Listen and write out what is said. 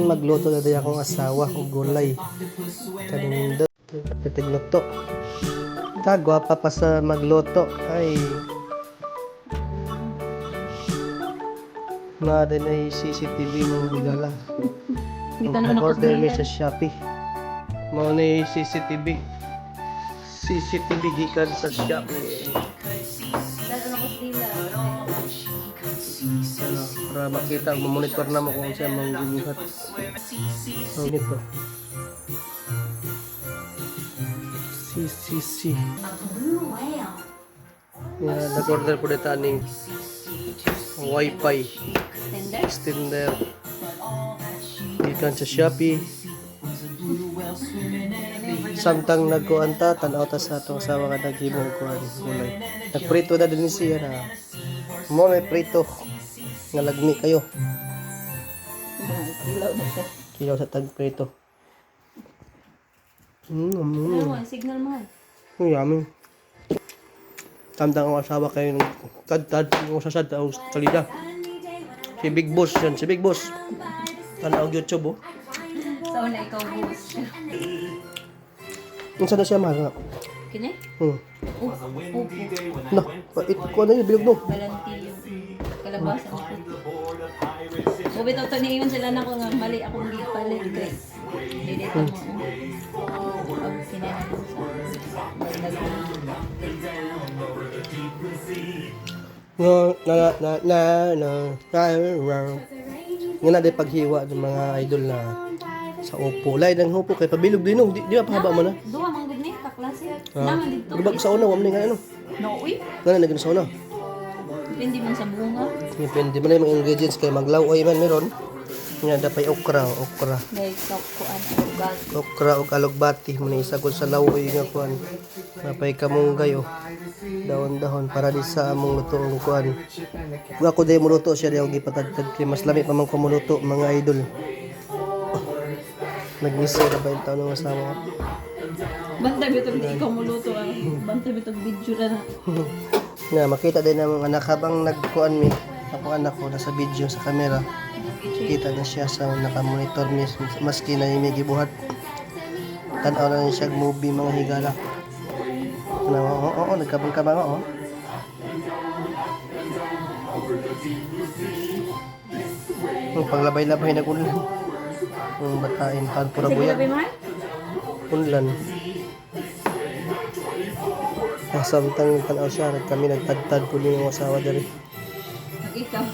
Magluto na din akong asawa o gulay. Kaning do. Pitigluto. Gwapa pa sa magluto. Ay. Na din ay CCTV mong bigala. Order mi sa Shopee. Mao ni CCTV. CCTV gikan sa Shopee. Ano, para makita, monitor na mo kung siya mong gibuhat. So, nito. CCC. Yeah, nag-order po dito aning Wi-Fi extender. Gikan sa Shopee. Samtang nagkuanta, tanaw ta sa atong asawa nga naghimong kuan gulay. Nagprito na din siya na. Mo may prito nga lagmi kayo. Kilaw sa tag prito. Signal mahal. Yummy. Samtang ang asawa kayo ng tad-tad yung sasad ang salida. Si Big Boss yan, si Big Boss. Tanaw YouTube oh. Sa una ikaw boss. Kung saan na siya mahal nga? Kini? Upo. No, ko na yun, bilog no. Balanti yung kalabasan ko. Ubi to niingon sila na ko nga mali akong gipalit kay. Dito mo. Pag sinanong Nga na din paghiwa ng mga idol na sa upo. Lay ng upo kay pabilog din no. Di ba pahaba mo na? Duwa man gud ni kaklase. Naman dito. Gubag sa una, wala nga ano. No, uy. Nga na sa una. Depende man sa bunga. Depende man yung mga ingredients kay maglawoy man meron. Nga dapay okra. Guys, kuan ugat. Okra ug alugbati mo ni isagol sa lawoy nga kuan. Napay kamunggay oh. Dahon-dahon para di sa among lutoong kuan. Wa ko day mo luto siya daw gipatagtag kay mas lami pa man ko muluto mga idol. Nag-miss na ba yung taon ng asawa? Bantay bitog di ikaw muluto ah. Bantay bitog video na. Na makita din ng anak habang nagkuan mi. Ako anak ko nasa video sa camera. Kita na siya sa naka-monitor mi maski na may gibuhat. Tan-aw na siya movie mga higala. Oo, nagkabang-kabang oh. Paglabay-labay na ulan. Ang batain pan pura buya. Ulan. Samtang tanaw siya, kami nagtadtad po yung asawa dali. Ikaw